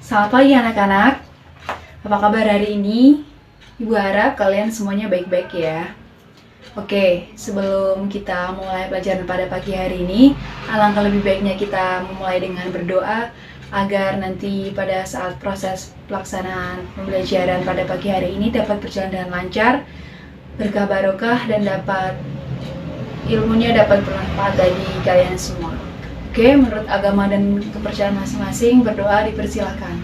Selamat pagi anak-anak. Apa kabar hari ini? Ibu harap kalian semuanya baik-baik ya. Oke, sebelum kita mulai pelajaran pada pagi hari ini, alangkah lebih baiknya kita memulai dengan berdoa agar nanti pada saat proses pelaksanaan pembelajaran pada pagi hari ini dapat berjalan dengan lancar, berkah barokah, dan ilmunya dapat bermanfaat bagi kalian semua. Oke, menurut agama dan kepercayaan masing-masing, berdoa dipersilahkan.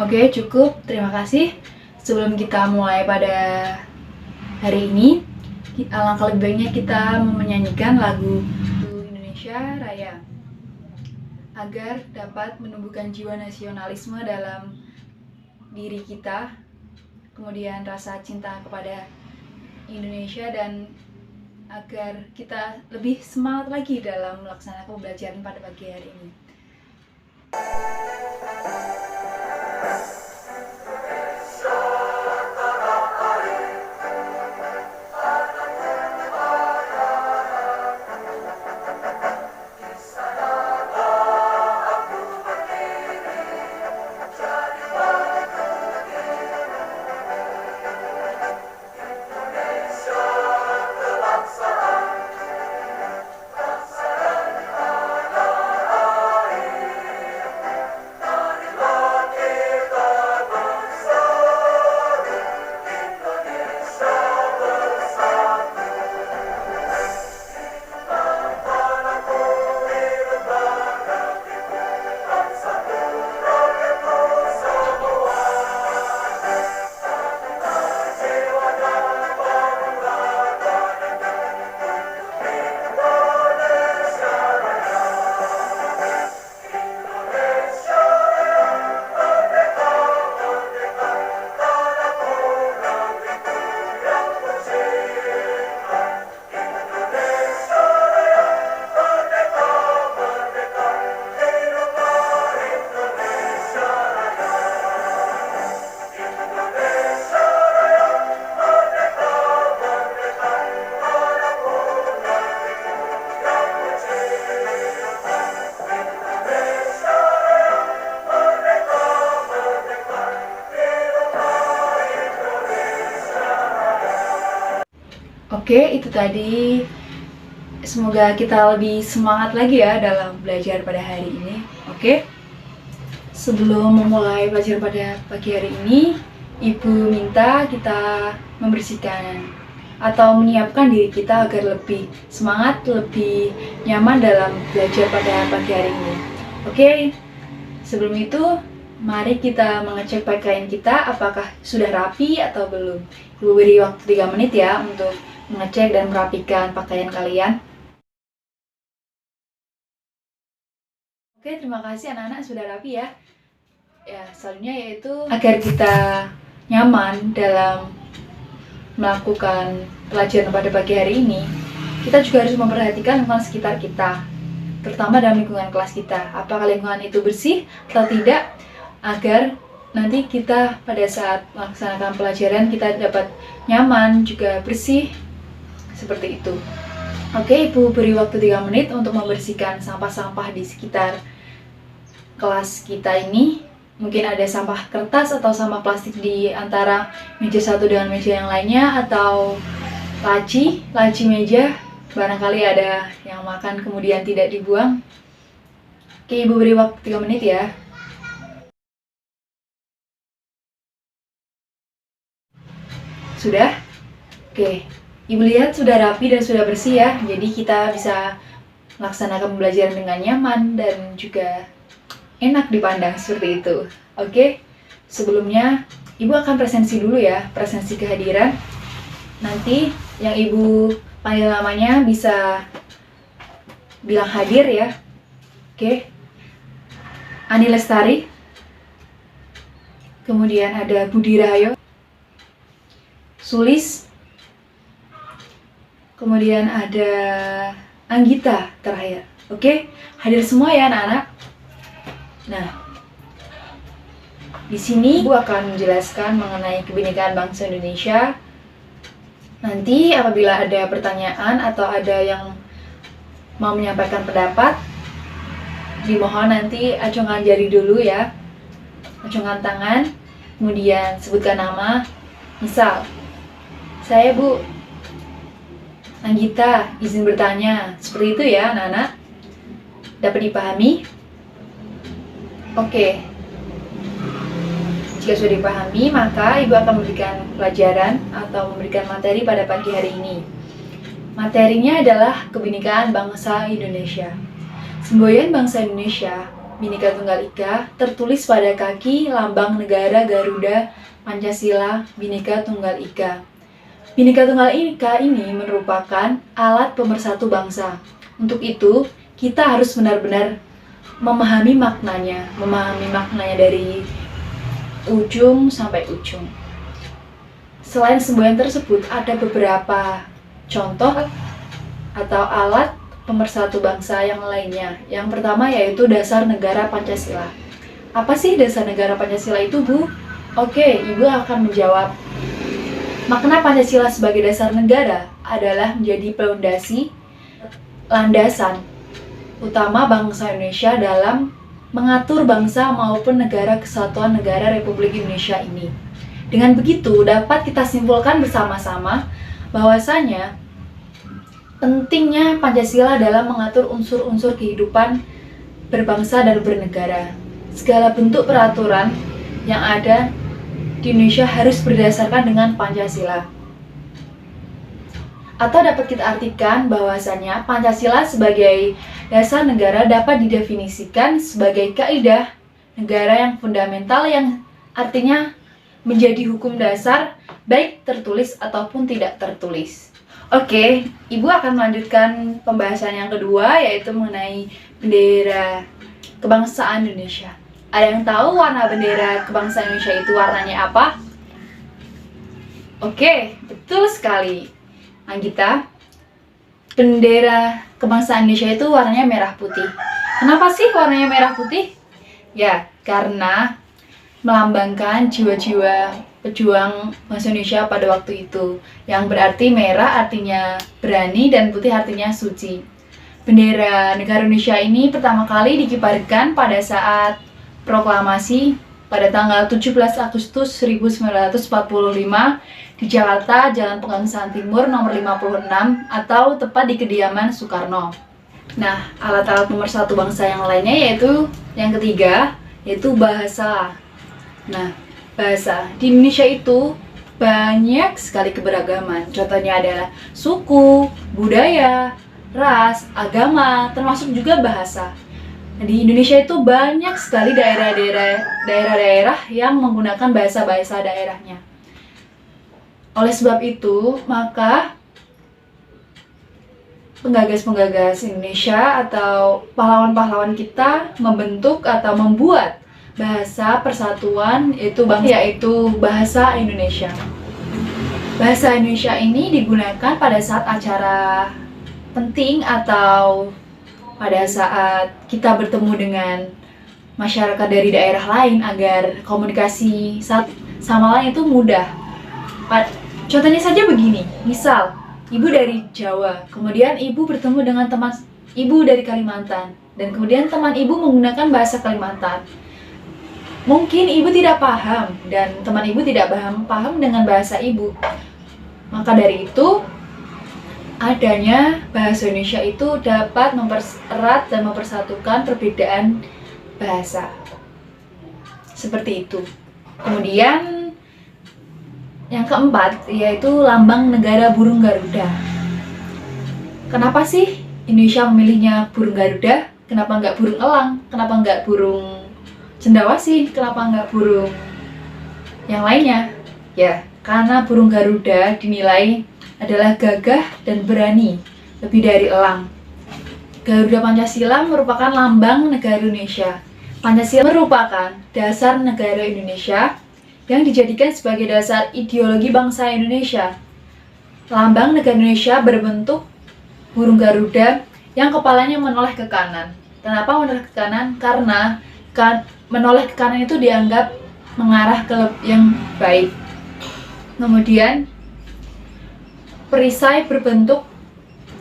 Oke, cukup. Terima kasih. Sebelum kita mulai pada hari ini, alangkah lebih baiknya kita menyanyikan lagu Indonesia Raya agar dapat menumbuhkan jiwa nasionalisme dalam diri kita, kemudian rasa cinta kepada Indonesia, dan agar kita lebih semangat lagi dalam melaksanakan pembelajaran pada pagi hari ini. Oke, itu tadi. Semoga kita lebih semangat lagi ya dalam belajar pada hari ini. Oke. Sebelum memulai belajar pada pagi hari ini, Ibu minta kita membersihkan atau menyiapkan diri kita agar lebih semangat, lebih nyaman dalam belajar pada pagi hari ini. Oke. Sebelum itu, mari kita mengecek pakaian kita apakah sudah rapi atau belum. Ibu beri waktu 3 menit ya untuk mengecek dan merapikan pakaian kalian. Oke, terima kasih anak-anak sudah rapi ya. Ya, selanjutnya yaitu agar kita nyaman dalam melakukan pelajaran pada pagi hari ini, kita juga harus memperhatikan lingkungan sekitar kita, terutama dalam lingkungan kelas kita. Apakah lingkungan itu bersih atau tidak, agar nanti kita pada saat melaksanakan pelajaran kita dapat nyaman, juga bersih, seperti itu. Oke, Ibu beri waktu 3 menit untuk membersihkan sampah-sampah di sekitar kelas kita ini. Mungkin ada sampah kertas atau sampah plastik di antara meja satu dengan meja yang lainnya, atau laci meja, barangkali ada yang makan kemudian tidak dibuang. Oke, Ibu beri waktu 3 menit ya. Sudah? Oke. Ibu lihat sudah rapi dan sudah bersih ya, jadi kita bisa melaksanakan pembelajaran dengan nyaman dan juga enak dipandang seperti itu. Oke, sebelumnya Ibu akan presensi dulu ya, presensi kehadiran. Nanti yang Ibu panggil namanya bisa bilang hadir ya. Oke, Ani Lestari, kemudian ada Budi Rahayu, Sulis, kemudian ada Anggita terakhir. Oke, hadir semua ya anak-anak. Nah, di sini Ibu akan menjelaskan mengenai kebinekaan bangsa Indonesia. Nanti apabila ada pertanyaan atau ada yang mau menyampaikan pendapat, dimohon nanti acungkan jari dulu ya, acungkan tangan, kemudian sebutkan nama. Misal, saya Bu Anggita, izin bertanya. Seperti itu ya anak-anak. Dapat dipahami? Oke. Jika sudah dipahami, maka Ibu akan memberikan pelajaran atau memberikan materi pada pagi hari ini. Materinya adalah Kebinekaan Bangsa Indonesia. Semboyan bangsa Indonesia, Bhinneka Tunggal Ika, tertulis pada kaki lambang negara Garuda Pancasila Bhinneka Tunggal Ika. Bhinneka Tunggal Ika ini merupakan alat pemersatu bangsa. Untuk itu, kita harus benar-benar memahami maknanya dari ujung sampai ujung. Selain semboyan tersebut, ada beberapa contoh atau alat pemersatu bangsa yang lainnya. Yang pertama yaitu Dasar Negara Pancasila. Apa sih Dasar Negara Pancasila itu, Bu? Oke, Ibu akan menjawab. Makna Pancasila sebagai dasar negara adalah menjadi pondasi, landasan utama bangsa Indonesia dalam mengatur bangsa maupun negara kesatuan negara Republik Indonesia ini. Dengan begitu, dapat kita simpulkan bersama-sama bahwasanya pentingnya Pancasila dalam mengatur unsur-unsur kehidupan berbangsa dan bernegara. Segala bentuk peraturan yang ada di Indonesia harus berdasarkan dengan Pancasila. Atau dapat kita artikan bahwasanya Pancasila sebagai dasar negara dapat didefinisikan sebagai kaidah negara yang fundamental yang artinya menjadi hukum dasar baik tertulis ataupun tidak tertulis. Oke, Ibu akan melanjutkan pembahasan yang kedua yaitu mengenai bendera kebangsaan Indonesia. Ada yang tahu warna bendera kebangsaan Indonesia itu warnanya apa? Oke, betul sekali. Anggita, bendera kebangsaan Indonesia itu warnanya merah putih. Kenapa sih warnanya merah putih? Ya, karena melambangkan jiwa-jiwa pejuang bangsa Indonesia pada waktu itu. Yang berarti merah artinya berani dan putih artinya suci. Bendera negara Indonesia ini pertama kali dikibarkan pada saat proklamasi pada tanggal 17 Agustus 1945 di Jakarta, Jalan Pegangsaan Timur nomor 56 atau tepat di kediaman Soekarno. Nah, alat-alat pemersatu bangsa yang lainnya yaitu yang ketiga, yaitu bahasa. Nah, bahasa di Indonesia itu banyak sekali keberagaman. Contohnya adalah suku, budaya, ras, agama, termasuk juga bahasa. Nah, di Indonesia itu banyak sekali daerah-daerah yang menggunakan bahasa-bahasa daerahnya. Oleh sebab itu, maka penggagas-penggagas Indonesia atau pahlawan-pahlawan kita membentuk atau membuat bahasa persatuan yaitu bahasa Indonesia. Bahasa Indonesia ini digunakan pada saat acara penting atau pada saat kita bertemu dengan masyarakat dari daerah lain agar komunikasi sama lain itu mudah. Contohnya saja begini, misal Ibu dari Jawa, kemudian Ibu bertemu dengan teman Ibu dari Kalimantan, dan kemudian teman Ibu menggunakan bahasa Kalimantan. Mungkin Ibu tidak paham dan teman Ibu tidak paham dengan bahasa Ibu. Maka dari itu, adanya bahasa Indonesia itu dapat mempererat dan mempersatukan perbedaan bahasa. Seperti itu. Kemudian yang keempat yaitu lambang negara burung Garuda. Kenapa sih Indonesia memilihnya burung Garuda? Kenapa nggak burung elang? Kenapa nggak burung cendrawasih? Kenapa nggak burung yang lainnya? Ya, karena burung Garuda dinilai adalah gagah dan berani, lebih dari elang. Garuda Pancasila merupakan lambang negara Indonesia. Pancasila merupakan dasar negara Indonesia yang dijadikan sebagai dasar ideologi bangsa Indonesia. Lambang negara Indonesia berbentuk burung Garuda yang kepalanya menoleh ke kanan. Kenapa menoleh ke kanan? Karena menoleh ke kanan itu dianggap mengarah ke yang baik. Kemudian perisai berbentuk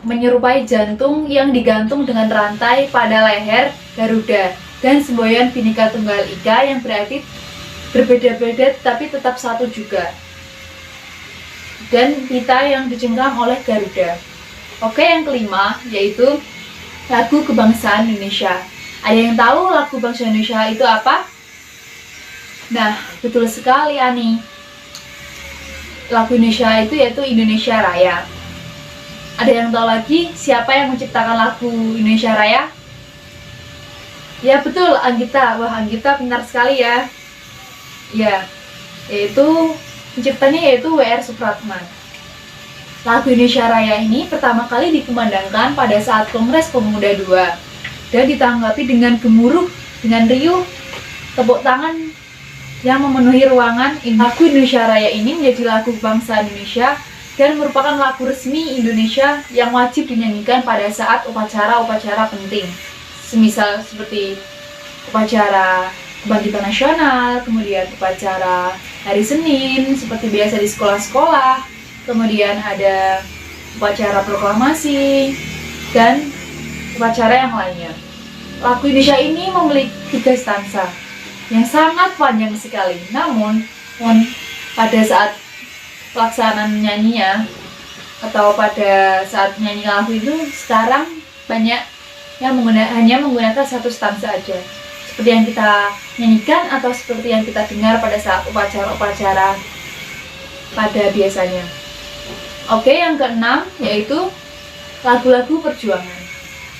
menyerupai jantung yang digantung dengan rantai pada leher Garuda, dan semboyan Bhinneka Tunggal Ika yang berarti berbeda-beda tapi tetap satu juga. Dan pita yang dicengkram oleh Garuda. Oke, yang kelima yaitu lagu kebangsaan Indonesia. Ada yang tahu lagu bangsa Indonesia itu apa? Nah, betul sekali Ani. Lagu Indonesia itu yaitu Indonesia Raya. Ada yang tahu lagi siapa yang menciptakan lagu Indonesia Raya? Ya betul, Anggita. Wah, Anggita pintar sekali ya. Ya, yaitu penciptanya yaitu W.R. Supratman. Lagu Indonesia Raya ini pertama kali dikumandangkan pada saat Kongres Pemuda II dan ditanggapi dengan gemuruh, dengan riuh, tepuk tangan yang memenuhi ruangan. Lagu Indonesia Raya ini menjadi lagu bangsa Indonesia dan merupakan lagu resmi Indonesia yang wajib dinyanyikan pada saat upacara-upacara penting, semisal seperti upacara kebangkitan nasional, kemudian upacara hari Senin seperti biasa di sekolah-sekolah, kemudian ada upacara proklamasi dan upacara yang lainnya. Lagu Indonesia ini memiliki 3 stansa yang sangat panjang sekali. Namun pada saat pelaksanaan nyanyinya atau pada saat nyanyi lagu itu sekarang banyak yang hanya menggunakan 1 stansa aja, seperti yang kita nyanyikan atau seperti yang kita dengar pada saat upacara-upacara pada biasanya. Oke, yang keenam yaitu lagu-lagu perjuangan.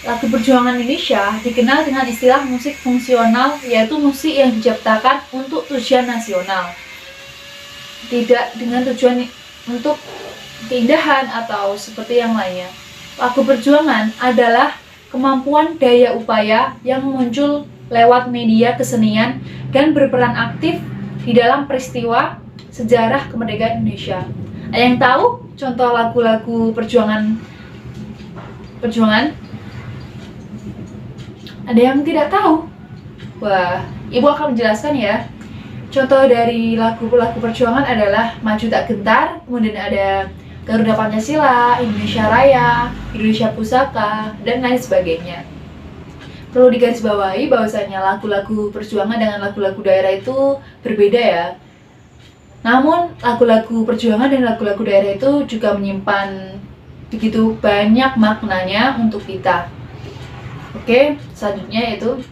Lagu perjuangan Indonesia dikenal dengan istilah musik fungsional, yaitu musik yang diciptakan untuk tujuan nasional, tidak dengan tujuan untuk keindahan atau seperti yang lainnya. Lagu perjuangan adalah kemampuan daya upaya yang muncul lewat media kesenian dan berperan aktif di dalam peristiwa sejarah kemerdekaan Indonesia. Ada yang tahu contoh lagu-lagu perjuangan? Ada yang tidak tahu? Wah, Ibu akan menjelaskan ya. Contoh dari lagu-lagu perjuangan adalah Maju Tak Gentar, kemudian ada Garuda Pancasila, Indonesia Raya, Indonesia Pusaka, dan lain sebagainya. Perlu digarisbawahi bahwasanya lagu-lagu perjuangan dengan lagu-lagu daerah itu berbeda ya. Namun lagu-lagu perjuangan dan lagu-lagu daerah itu juga menyimpan begitu banyak maknanya untuk kita. Oke, selanjutnya yaitu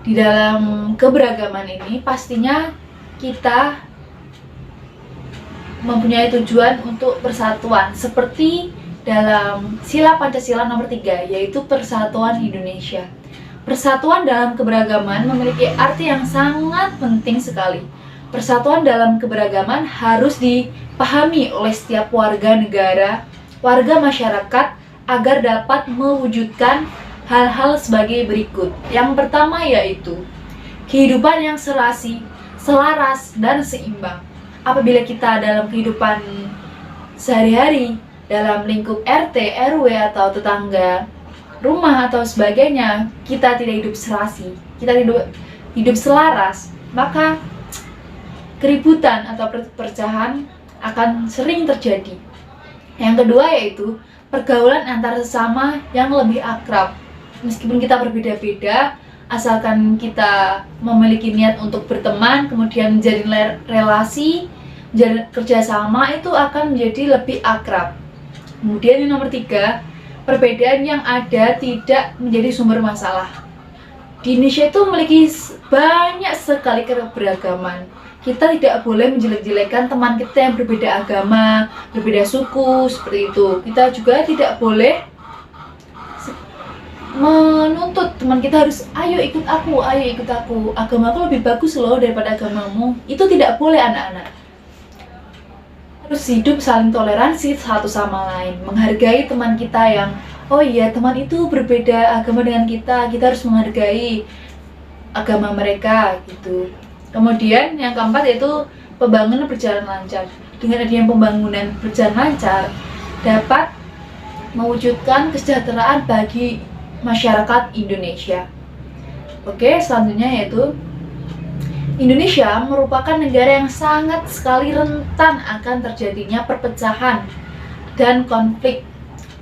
di dalam keberagaman ini pastinya kita mempunyai tujuan untuk persatuan, seperti dalam sila Pancasila nomor 3, yaitu persatuan Indonesia. Persatuan dalam keberagaman memiliki arti yang sangat penting sekali. Persatuan dalam keberagaman harus dipahami oleh setiap warga negara, warga masyarakat, agar dapat mewujudkan hal-hal sebagai berikut. Yang pertama yaitu kehidupan yang serasi, selaras, dan seimbang. Apabila kita dalam kehidupan sehari-hari, dalam lingkup RT, RW, atau tetangga, rumah, atau sebagainya, kita tidak hidup serasi, kita tidak hidup selaras, maka keributan atau perpecahan akan sering terjadi. Yang kedua yaitu pergaulan antar sesama yang lebih akrab. Meskipun kita berbeda-beda, asalkan kita memiliki niat untuk berteman, kemudian menjalin relasi, menjalin kerjasama, itu akan menjadi lebih akrab. Kemudian yang nomor 3, perbedaan yang ada tidak menjadi sumber masalah. Di Indonesia itu memiliki banyak sekali keberagaman. Kita tidak boleh menjelek-jelekan teman kita yang berbeda agama, berbeda suku, seperti itu. Kita juga tidak boleh menuntut teman kita harus, ayo ikut aku, agamaku lebih bagus loh daripada agamamu. Itu tidak boleh, anak-anak. Harus hidup saling toleransi satu sama lain, menghargai teman kita yang, oh iya, teman itu berbeda agama dengan kita harus menghargai agama mereka, gitu. Kemudian yang keempat yaitu pembangunan berjalan lancar. Dengan adanya pembangunan berjalan lancar dapat mewujudkan kesejahteraan bagi masyarakat Indonesia. Oke, selanjutnya yaitu Indonesia merupakan negara yang sangat sekali rentan akan terjadinya perpecahan dan konflik.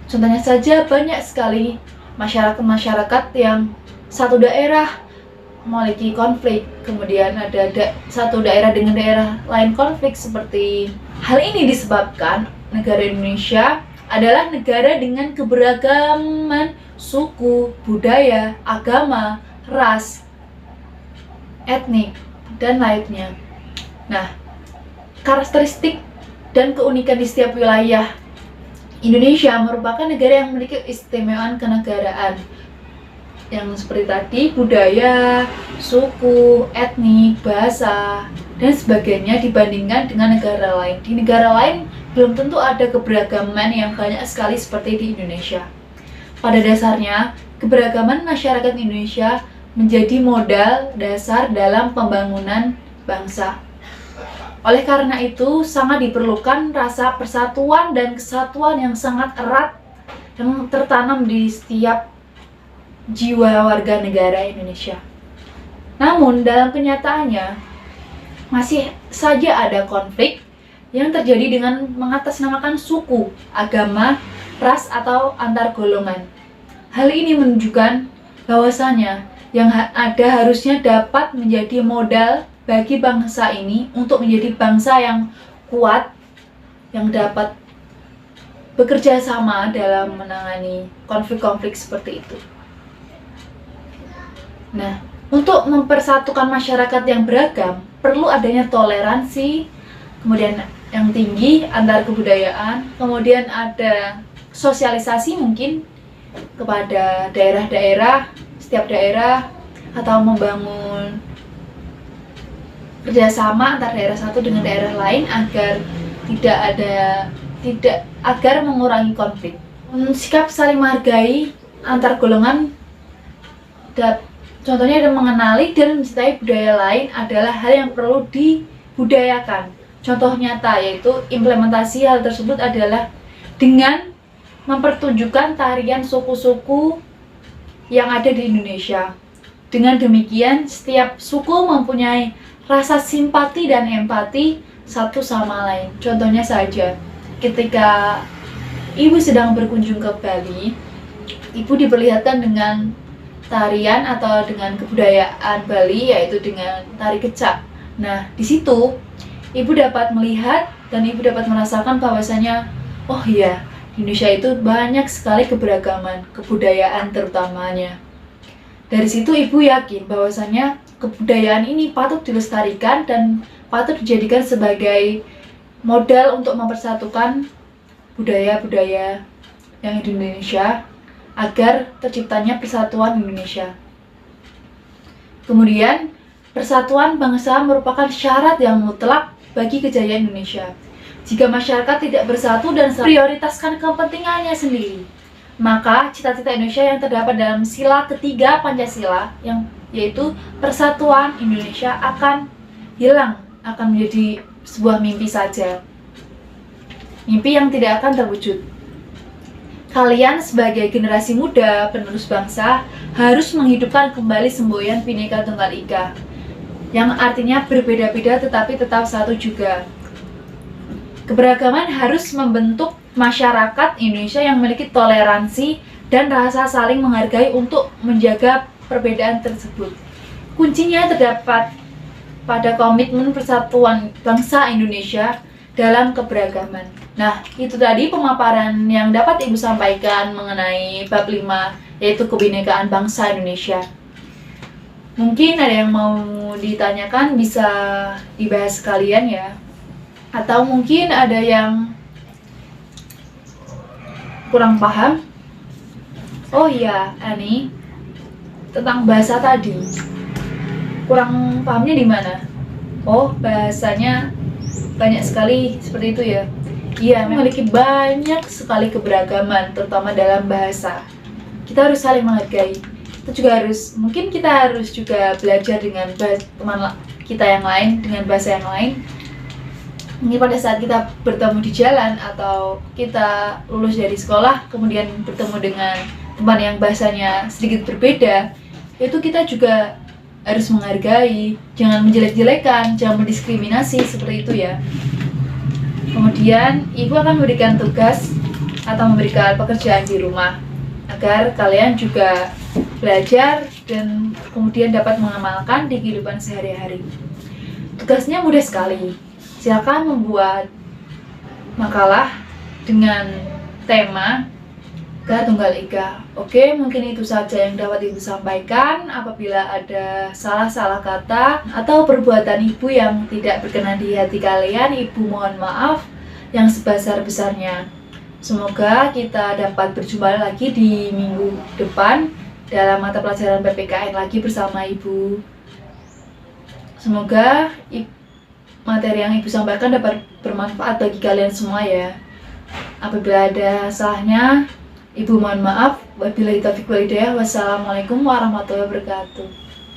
Contohnya saja banyak sekali masyarakat-masyarakat yang satu daerah memiliki konflik, kemudian ada satu daerah dengan daerah lain konflik. Seperti hal ini disebabkan negara Indonesia adalah negara dengan keberagaman suku, budaya, agama, ras, etnik, dan lainnya. Nah, karakteristik dan keunikan di setiap wilayah Indonesia merupakan negara yang memiliki keistimewaan kenegaraan yang seperti tadi, budaya, suku, etnik, bahasa, dan sebagainya dibandingkan dengan negara lain. Di negara lain belum tentu ada keberagaman yang banyak sekali seperti di Indonesia. Pada dasarnya, keberagaman masyarakat Indonesia menjadi modal dasar dalam pembangunan bangsa. Oleh karena itu, sangat diperlukan rasa persatuan dan kesatuan yang sangat erat yang tertanam di setiap jiwa warga negara Indonesia. Namun, dalam kenyataannya, masih saja ada konflik yang terjadi dengan mengatasnamakan suku, agama, ras, atau antar golongan. Hal ini menunjukkan bahwasanya yang ada harusnya dapat menjadi modal bagi bangsa ini untuk menjadi bangsa yang kuat, yang dapat bekerja sama dalam menangani konflik-konflik seperti itu. Nah, untuk mempersatukan masyarakat yang beragam, perlu adanya toleransi, kemudian yang tinggi antar kebudayaan, kemudian ada sosialisasi mungkin kepada daerah-daerah, setiap daerah, atau membangun kerjasama antar daerah satu dengan daerah lain agar mengurangi konflik. Sikap saling menghargai antar golongan, contohnya ada mengenali dan mencintai budaya lain adalah hal yang perlu dibudayakan. Contoh nyata yaitu implementasi hal tersebut adalah dengan mempertunjukkan tarian suku-suku yang ada di Indonesia. Dengan demikian, setiap suku mempunyai rasa simpati dan empati satu sama lain. Contohnya saja, ketika ibu sedang berkunjung ke Bali, ibu diperlihatkan dengan tarian atau dengan kebudayaan Bali, yaitu dengan tari kecak. Nah, di situ ibu dapat melihat dan ibu dapat merasakan bahwasanya, oh iya, di Indonesia itu banyak sekali keberagaman, kebudayaan terutamanya. Dari situ ibu yakin bahwasanya kebudayaan ini patut dilestarikan dan patut dijadikan sebagai modal untuk mempersatukan budaya-budaya yang di Indonesia agar terciptanya persatuan Indonesia. Kemudian, persatuan bangsa merupakan syarat yang mutlak bagi kejayaan Indonesia. Jika masyarakat tidak bersatu dan prioritaskan kepentingannya sendiri, maka cita-cita Indonesia yang terdapat dalam sila ketiga Pancasila, yaitu persatuan Indonesia, akan hilang, akan menjadi sebuah mimpi saja. Mimpi yang tidak akan terwujud. Kalian sebagai generasi muda penerus bangsa harus menghidupkan kembali semboyan Bhinneka Tunggal Ika, yang artinya berbeda-beda tetapi tetap satu juga. Keberagaman harus membentuk masyarakat Indonesia yang memiliki toleransi dan rasa saling menghargai untuk menjaga perbedaan tersebut. Kuncinya terdapat pada komitmen persatuan bangsa Indonesia dalam keberagaman. Nah, itu tadi pemaparan yang dapat Ibu sampaikan mengenai bab 5, yaitu kebinekaan bangsa Indonesia. Mungkin ada yang mau ditanyakan, bisa dibahas sekalian ya. Atau mungkin ada yang kurang paham. Oh iya, Ani, tentang bahasa tadi, kurang pahamnya di mana? Oh, bahasanya banyak sekali seperti itu ya. Iya, memiliki banyak sekali keberagaman, terutama dalam bahasa. Kita harus saling menghargai. Mungkin kita harus juga belajar dengan teman kita yang lain, dengan bahasa yang lain. Ini pada saat kita bertemu di jalan atau kita lulus dari sekolah, kemudian bertemu dengan teman yang bahasanya sedikit berbeda, itu kita juga harus menghargai, jangan menjelek-jelekan, jangan mendiskriminasi seperti itu ya. Kemudian ibu akan memberikan tugas atau memberikan pekerjaan di rumah. agar kalian juga belajar dan kemudian dapat mengamalkan di kehidupan sehari-hari. Tugasnya mudah sekali. Silakan membuat makalah dengan tema Ga Tunggal Ika. Oke, mungkin itu saja yang dapat Ibu sampaikan. Apabila ada salah-salah kata atau perbuatan Ibu yang tidak berkenan di hati kalian, Ibu mohon maaf yang sebesar-besarnya. Semoga kita dapat berjumpa lagi di minggu depan dalam mata pelajaran PPKN lagi bersama Ibu. Semoga materi yang Ibu sampaikan dapat bermanfaat bagi kalian semua ya. Apabila ada salahnya, Ibu mohon maaf. Wabillahi taufiq wal hidayah. Wassalamualaikum warahmatullahi wabarakatuh.